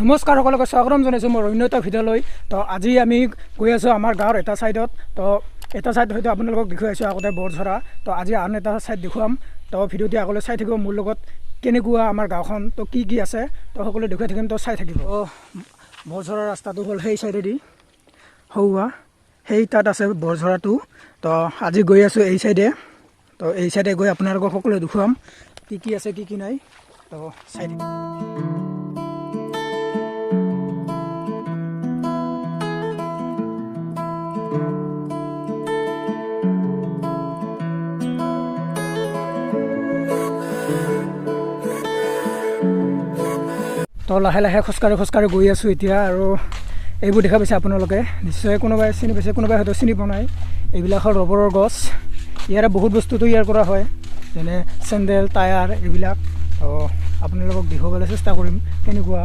নমস্কাৰ সকলোকে স্বাগতম জনাইছোঁ মোৰ অন্য এটা ভিডিঅ'লৈ। তো আজি আমি গৈ আছোঁ আমাৰ গাঁৱৰ এটা ছাইডত। তো এটা ছাইড হয়তো আপোনালোকক দেখুৱাইছোঁ আগতে বৰঝৰা। তো আজি আন এটা ছাইড দেখুৱাম। তো ভিডিঅ'টি আগলৈ চাই থাকিব, মোৰ লগত কেনেকুৱা আমাৰ গাঁওখন, তো কি কি আছে তো সকলো দেখুৱাই থাকিম, তো চাই থাকিব। তো বৰঝৰাৰ ৰাস্তাটো হ'ল সেই ছাইডেদি সৌৱা, সেই তাত আছে বৰঝৰাটো। তো আজি গৈ আছোঁ এই ছাইডে। তো এই ছাইডে গৈ আপোনালোকক সকলো দেখুৱাম কি কি আছে কি কি নাই। তো চাই থাকিব। তো লাহে লাহে খোজকাঢ়ি গৈ আছোঁ এতিয়া। আৰু এইবোৰ দেখা পাইছে আপোনালোকে, নিশ্চয় কোনোবাই চিনি পাইছে, কোনোবাই হয়তো চিনি পোৱা নাই। এইবিলাক হ'ল ৰবৰৰ গছ। ইয়াৰে বহুত বস্তু তৈয়াৰ কৰা হয়, যেনে চেণ্ডেল, টায়াৰ এইবিলাক। তো আপোনালোকক দেখুৱাবলৈ চেষ্টা কৰিম কেনেকুৱা।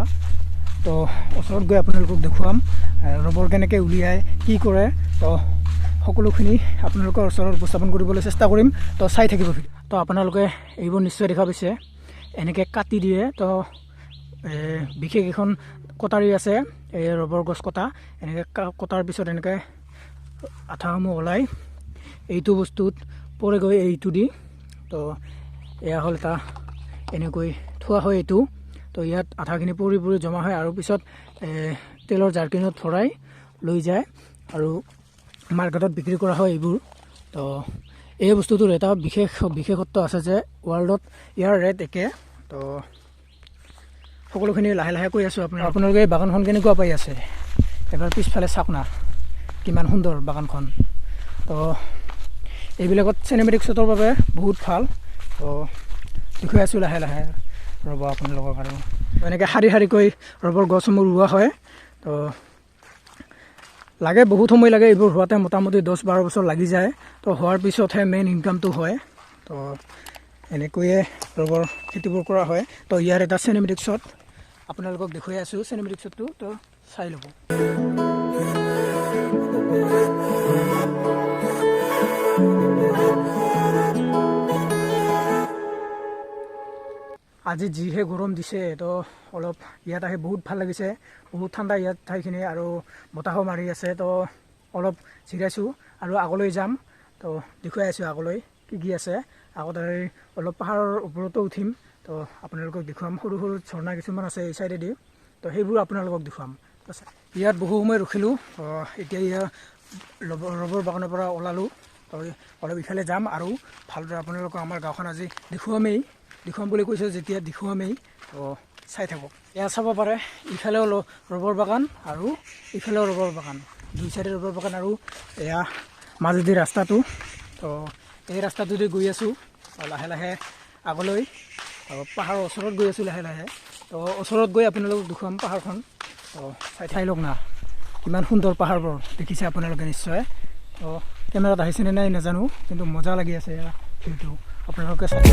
তো ওচৰত গৈ আপোনালোকক দেখুৱাম ৰবৰ কেনেকৈ উলিয়াই, কি কৰে। তো সকলোখিনি আপোনালোকৰ ওচৰত উপস্থাপন কৰিবলৈ চেষ্টা কৰিম। তো চাই থাকিব। তো আপোনালোকে এইবোৰ নিশ্চয় দেখা পাইছে, এনেকৈ কাটি দিয়ে। তো বিশেষ এখন কটাৰী আছে, এই ৰবৰ গছ কটা। এনেকৈ কটাৰ পিছত এনেকৈ আঠাসমূহ ওলাই এইটো বস্তুত পৰেগৈ এইটো দি। তো এয়া হ'ল এটা এনেকৈ থোৱা হয় এইটো। তো ইয়াত আঠাখিনি পৰি জমা হয় আৰু পিছত তেলৰ জাৰকিনত ভৰাই লৈ যায় আৰু মাৰ্কেটত বিক্ৰী কৰা হয় এইবোৰ। তো এই বস্তুটোৰ এটা বিশেষত্ব আছে যে ৱৰ্ল্ডত ইয়াৰ ৰেট একে। তো সকলোখিনি লাহে লাহে কৈ আছোঁ। আপোনালোকে এই বাগানখন কেনেকুৱা পাই আছে, এবাৰ পিছফালে চাওক না, কিমান সুন্দৰ বাগানখন। তো এইবিলাকত চিনেমেটিক শ্বটৰ বাবে বহুত ভাল। তো দেখুৱাই আছোঁ লাহে লাহে, ৰ'ব আপোনালোকৰ কাৰণে। এনেকৈ শাৰী শাৰীকৈ ৰবৰ গছসমূহ ৰোৱা হয়। তো লাগে, বহুত সময় লাগে এইবোৰ হোৱাতে, মোটামুটি 10-12 বছৰ লাগি যায়। তো হোৱাৰ পিছতহে মেইন ইনকামটো হয়। তো এনেকৈয়ে ৰবৰ খেতিবোৰ কৰা হয়। তো ইয়াৰ এটা চিনেমেটিক শ্বট আপোনালোকক দেখুৱাই আছোঁ, চিনেমেটিক শ্বটটো। তো চাই ল'ব। আজি যিহে গৰম দিছে, তো অলপ ইয়াত আহি বহুত ভাল লাগিছে। বহুত ঠাণ্ডা ইয়াত ঠাইখিনি, আৰু বতাহো মাৰি আছে। তো অলপ জিৰাইছোঁ আৰু আগলৈ যাম। তো দেখুৱাই আছোঁ আগলৈ কি কি আছে। আগতে অলপ পাহাৰৰ ওপৰতো উঠিম। তো আপোনালোকক দেখুৱাম। সৰু সৰু ঝৰ্ণা কিছুমান আছে এই চাইডেদি। তো সেইবোৰ আপোনালোকক দেখুৱাম। ইয়াত বহু সময় ৰখিলোঁ। এতিয়া ইয়াত ৰবৰ বাগানৰ পৰা ওলালোঁ। তো অলপ ইফালে যাম আৰু ভালদৰে আপোনালোকক আমাৰ গাঁওখন আজি দেখুৱাম বুলি কৈছোঁ যেতিয়া দেখুৱামেই। তো চাই থাকক। এয়া চাব পাৰে, ইফালেও ৰবৰ বাগান আৰু ইফালেও ৰবৰ বাগান, দুই চাইডে ৰবৰ বাগান। আৰু এয়া মাজেদি ৰাস্তাটো। তো এই ৰাস্তাটোদি গৈ আছোঁ লাহে লাহে আগলৈ। পাহাৰৰ ওচৰত গৈ আছোঁ লাহে লাহে। তো ওচৰত গৈ আপোনালোকক দেখুৱাম পাহাৰখন। তো চাই লওক না, কিমান সুন্দৰ পাহাৰবোৰ দেখিছে আপোনালোকে নিশ্চয়। তো কেমেৰাত আহিছেনে নাই নাজানো, কিন্তু মজা লাগি আছে এয়া ভিউটো আপোনালোকে চাই।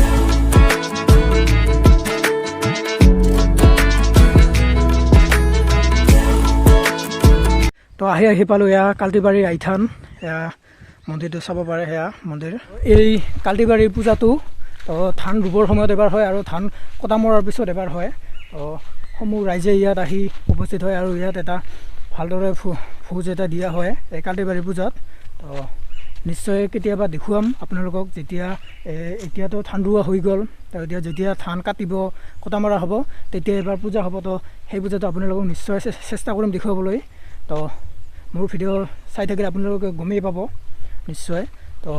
তো আহি পালোঁ এয়া কাল্টিবাৰী আইথান। এয়া মন্দিৰটো চাব পাৰে, সেয়া মন্দিৰ। এই কাল্টিবাৰীৰ পূজাটো ধান ৰুবৰ সময়ত এবাৰ হয় আৰু ধান কটা মৰাৰ পিছত এবাৰ হয়। তো সমূহ ৰাইজে ইয়াত আহি উপস্থিত হয় আৰু ইয়াত এটা ভালদৰে ভোজ এটা দিয়া হয় এই কাল্টিবাৰী পূজাত। তো নিশ্চয় কেতিয়াবা দেখুৱাম আপোনালোকক, যেতিয়া এতিয়াতো ধান ৰোৱা হৈ গ'ল। তো এতিয়া যেতিয়া ধান কটা মৰা হ'ব, তেতিয়া এবাৰ পূজা হ'ব। তো সেই পূজাটো আপোনালোকক নিশ্চয় চেষ্টা কৰিম দেখুৱাবলৈ। তো মোৰ ভিডিঅ' চাই থাকিলে আপোনালোকে গমেই পাব নিশ্চয়। তো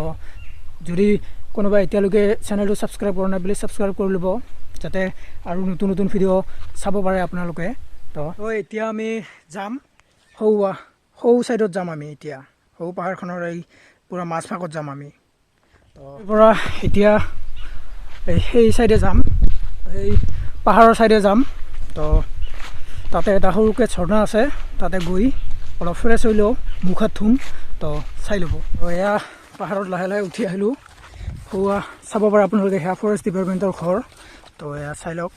যদি কোনোবাই এতিয়ালৈকে চেনেলটো ছাবস্ক্ৰাইব কৰা নাই, প্লিজ ছাবস্ক্ৰাইব কৰি ল'ব, যাতে আৰু নতুন নতুন ভিডিঅ' চাব পাৰে আপোনালোকে। তো এতিয়া আমি যাম সৌ ছাইডত যাম আমি এতিয়া, সৌ পাহাৰখনৰ এই পূৰা মাজভাগত যাম আমি। তো পৰা এতিয়া সেই ছাইডে যাম, সেই পাহাৰৰ ছাইডে যাম। তো তাতে এটা সৰুকৈ ঝৰ্ণা আছে, তাতে গৈ অলপ ফ্ৰেছ হৈ লওঁ, মুখ হাত ধুম। তো চাই ল'ব। তো এয়া পাহাৰত লাহে লাহে উঠি আহিলোঁ। সৌৱা চাব পাৰে আপোনালোকে, সেয়া ফৰেষ্ট ডিপাৰ্টমেণ্টৰ ঘৰ। তো এয়া চাই লওক,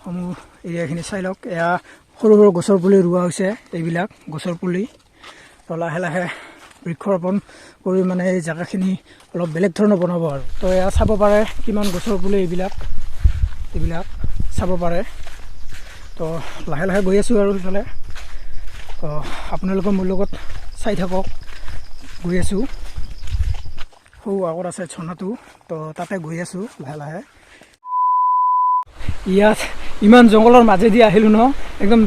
সমূহ এৰিয়াখিনি চাই লওক। এয়া সৰু সৰু গছৰ পুলি ৰোৱা হৈছে, এইবিলাক গছৰ পুলি। তো লাহে লাহে বৃক্ষৰোপণ কৰি মানে এই জেগাখিনি অলপ বেলেগ ধৰণৰ বনাব আৰু। তো এয়া চাব পাৰে কিমান গছৰ পুলি, এইবিলাক চাব পাৰে। তো লাহে লাহে গৈ আছোঁ আৰু সেইফালে। তো আপোনালোকে মোৰ লগত চাই থাকক, গৈ আছোঁ। সৌ আগত আছে ঝৰ্ণাটো, তো তাতে গৈ আছোঁ লাহে লাহে। ইয়াত ইমান জংঘলৰ মাজেদি আহিলোঁ ন, একদম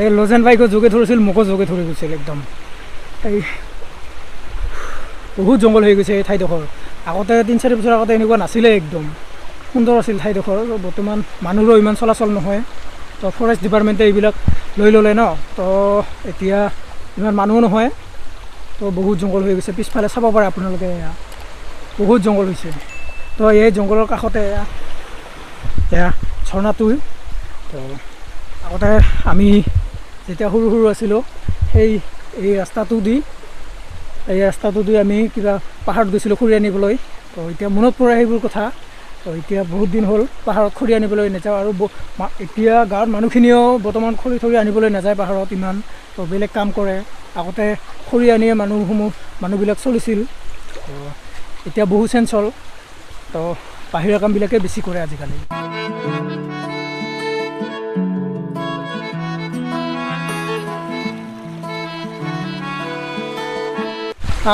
এই লজেন বাইকো যোগে ধৰিছিল, মোকো যোগে ধৰি গৈছিল একদম। এই বহুত জংঘল হৈ গৈছে এই ঠাইডোখৰ। আগতে 3-4 বছৰ আগতে এনেকুৱা নাছিলে, একদম সুন্দৰ আছিল ঠাইডোখৰ। বৰ্তমান মানুহৰো ইমান চলাচল নহয়, তো ফৰেষ্ট ডিপাৰ্টমেণ্টে এইবিলাক লৈ ল'লে ন, তো এতিয়া ইমান মানুহো নহয়, তো বহুত জংঘল হৈ গৈছে। পিছফালে চাব পাৰে আপোনালোকে, এয়া বহুত জংঘল হৈছে। তো এই জংঘলৰ কাষতে এয়া ঝৰ্ণাটো। তো আগতে আমি যেতিয়া সৰু সৰু আছিলোঁ, এই ৰাস্তাটো দি আমি কিবা পাহাৰত গৈছিলোঁ খৰি আনিবলৈ। তো এতিয়া মনত পৰে সেইবোৰ কথা। তো এতিয়া বহুত দিন হ'ল পাহাৰত খৰি আনিবলৈ নাযাওঁ, আৰু এতিয়া গাঁৱৰ মানুহখিনিও বৰ্তমান খৰি আনিবলৈ নাযায় পাহাৰত ইমান, তো বেলেগ কাম কৰে। আগতে খৰি আনিয়ে মানুহবিলাক চলিছিল। তো এতিয়া বহু চেঞ্জ হ'ল, তো বাহিৰা কামবিলাকে বেছি কৰে আজিকালি।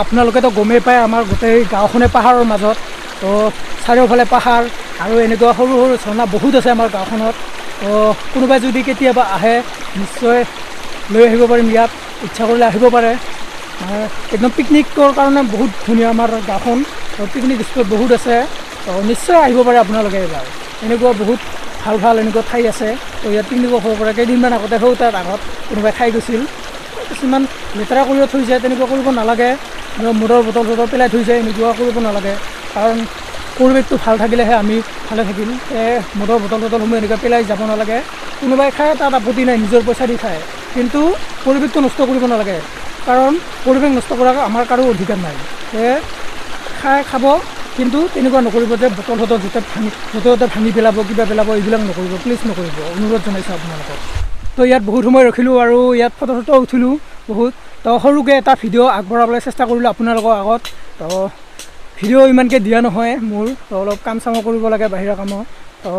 আপোনালোকেতো গমেই পায়, আমাৰ গোটেই গাঁওখনে পাহাৰৰ মাজত। তো চাৰিওফালে পাহাৰ, আৰু এনেকুৱা সৰু সৰু ঝৰ্ণা বহুত আছে আমাৰ গাঁওখনত। তো কোনোবাই যদি কেতিয়াবা আহে, নিশ্চয় লৈ আহিব পাৰিম ইয়াত, ইচ্ছা কৰিলে আহিব পাৰে। একদম পিকনিকৰ কাৰণে বহুত ধুনীয়া আমাৰ গাঁওখন, পিকনিক স্পট বহুত আছে। তো নিশ্চয় আহিব পাৰে আপোনালোকে এবাৰ। এনেকুৱা বহুত ভাল ভাল এনেকুৱা ঠাই আছে, তো ইয়াত পিকনিকো হ'ব পাৰে। কেইদিনমান আগতে তাৰ আগত কোনোবাই খাই গৈছিল। কিছুমান লেতেৰা কৰিও থৈ যায়, তেনেকুৱা কৰিব নালাগে। মদৰ বটল পেলাই থৈ যায়, এনেকুৱা কৰিব নালাগে। কাৰণ পৰিৱেশটো ভাল থাকিলেহে আমি ভালে থাকিম। মদৰ বটলসমূহ এনেকৈ পেলাই যাব নালাগে। কোনোবাই খায়, তাত আপত্তি নাই, নিজৰ পইচা দি খায়, কিন্তু পৰিৱেশটো নষ্ট কৰিব নালাগে। কাৰণ পৰিৱেশ নষ্ট কৰাৰ আমাৰ কাৰো অধিকাৰ নাই। খাব, কিন্তু তেনেকুৱা নকৰিব যে বটল য'তে ত'তে ভাঙি পেলাব, কিবা পেলাব, এইবিলাক নকৰিব, প্লিজ নকৰিব, অনুৰোধ জনাইছোঁ আপোনালোকক। তো ইয়াত বহুত সময় ৰখিলোঁ, আৰু ইয়াত ফটো উঠিলোঁ বহুত। তো সৰুকৈ এটা ভিডিঅ' আগবঢ়াবলৈ চেষ্টা কৰিলোঁ আপোনালোকৰ আগত। তো ভিডিঅ' ইমানকৈ দিয়া নহয় মোৰ, তো অলপ কাম চামো কৰিব লাগে, বাহিৰা কামো। তো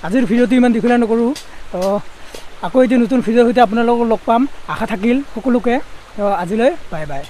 আজিৰ ভিডিঅ'টো ইমান দীঘলীয়া নকৰোঁ। তো আকৌ এটি নতুন ভিডিঅ'ৰ সৈতে আপোনালোকক লগ পাম আশা থাকিল সকলোকে। তো আজিলৈ বাই বাই।